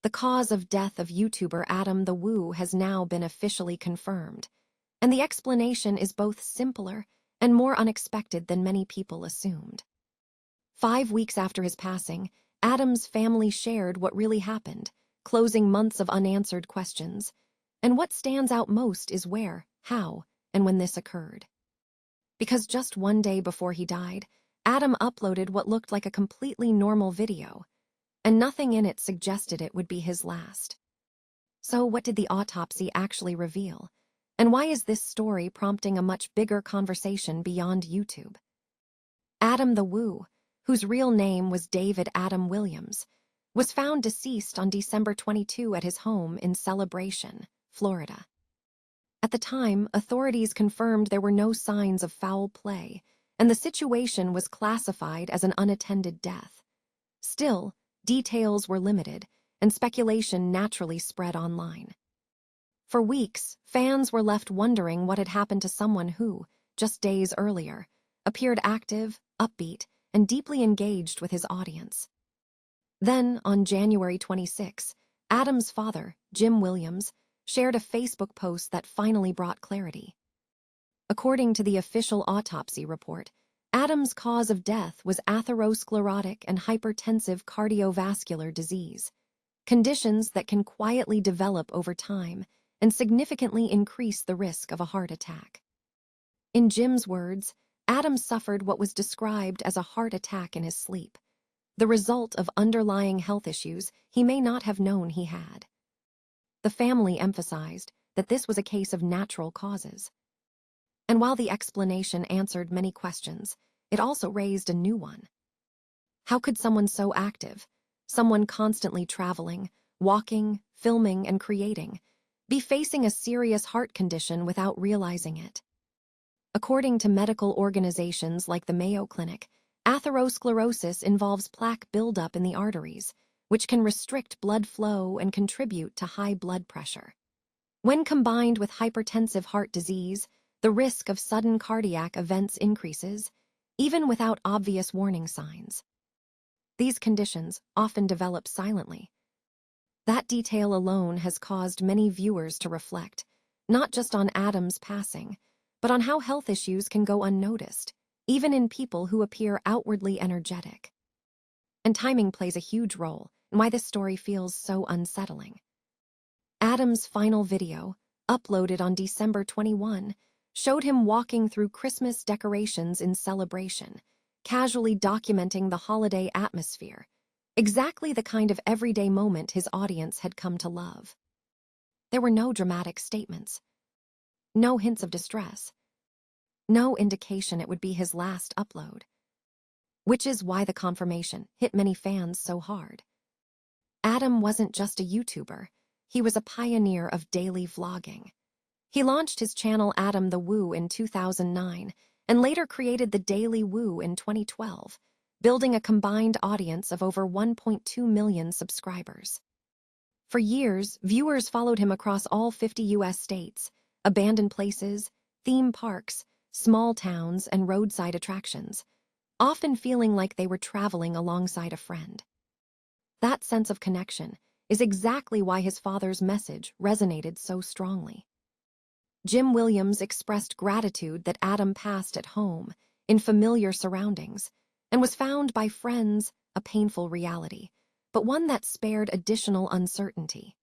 The cause of death of YouTuber Adam the Woo has now been officially confirmed, and the explanation is both simpler and more unexpected than many people assumed. 5 weeks after his passing, Adam's family shared what really happened, closing months of unanswered questions. And what stands out most is where, how, and when this occurred. Because just one day before he died, Adam uploaded what looked like a completely normal video, and nothing in it suggested it would be his last. So what did the autopsy actually reveal? And why is this story prompting a much bigger conversation beyond YouTube? Adam the Woo, whose real name was David Adam Williams, was found deceased on December 22 at his home in Celebration, Florida. At the time, authorities confirmed there were no signs of foul play, and the situation was classified as an unattended death. Still, details were limited, and speculation naturally spread online. For weeks, fans were left wondering what had happened to someone who, just days earlier, appeared active, upbeat, and deeply engaged with his audience. Then, on January 26, Adam's father, Jim Williams, shared a Facebook post that finally brought clarity. According to the official autopsy report, Adam's cause of death was atherosclerotic and hypertensive cardiovascular disease, conditions that can quietly develop over time and significantly increase the risk of a heart attack. In Jim's words, Adam suffered what was described as a heart attack in his sleep, the result of underlying health issues he may not have known he had. The family emphasized that this was a case of natural causes. And while the explanation answered many questions, it also raised a new one. How could someone so active, someone constantly traveling, walking, filming, and creating, be facing a serious heart condition without realizing it? According to medical organizations like the Mayo Clinic, atherosclerosis involves plaque buildup in the arteries, which can restrict blood flow and contribute to high blood pressure. When combined with hypertensive heart disease, the risk of sudden cardiac events increases, even without obvious warning signs. These conditions often develop silently. That detail alone has caused many viewers to reflect, not just on Adam's passing, but on how health issues can go unnoticed, even in people who appear outwardly energetic. And timing plays a huge role in why this story feels so unsettling. Adam's final video, uploaded on December 21, showed him walking through Christmas decorations in Celebration, casually documenting the holiday atmosphere, exactly the kind of everyday moment his audience had come to love. There were no dramatic statements, no hints of distress, no indication it would be his last upload. Which is why the confirmation hit many fans so hard. Adam wasn't just a YouTuber, he was a pioneer of daily vlogging. He launched his channel Adam the Woo in 2009 and later created the Daily Woo in 2012, building a combined audience of over 1.2 million subscribers. For years, viewers followed him across all 50 U.S. states, abandoned places, theme parks, small towns, and roadside attractions, often feeling like they were traveling alongside a friend. That sense of connection is exactly why his father's message resonated so strongly. Jim Williams expressed gratitude that Adam passed at home, in familiar surroundings, and was found by friends a painful reality, but one that spared additional uncertainty.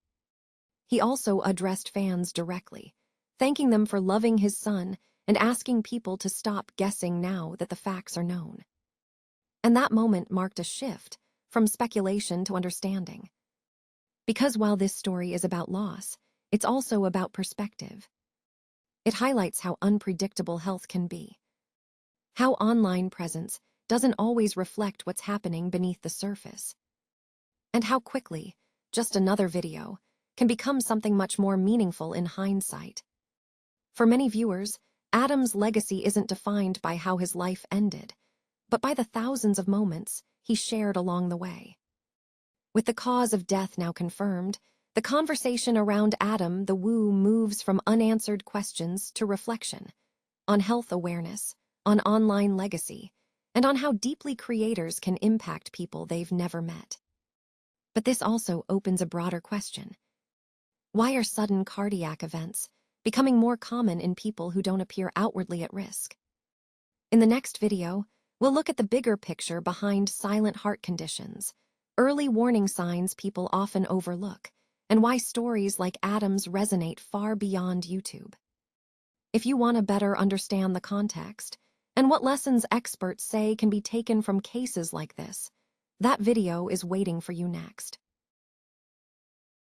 He also addressed fans directly, thanking them for loving his son and asking people to stop guessing now that the facts are known. And that moment marked a shift from speculation to understanding. Because while this story is about loss, it's also about perspective. It highlights how unpredictable health can be, how online presence doesn't always reflect what's happening beneath the surface, and how quickly just another video can become something much more meaningful in hindsight. For many viewers, Adam's legacy isn't defined by how his life ended, but by the thousands of moments he shared along the way. With the cause of death now confirmed, the conversation around Adam the Woo moves from unanswered questions to reflection on health awareness, on online legacy, and on how deeply creators can impact people they've never met. But this also opens a broader question. Why are sudden cardiac events becoming more common in people who don't appear outwardly at risk? In the next video, we'll look at the bigger picture behind silent heart conditions, early warning signs people often overlook, and why stories like Adam's resonate far beyond YouTube. If you want to better understand the context and what lessons experts say can be taken from cases like this, that video is waiting for you next.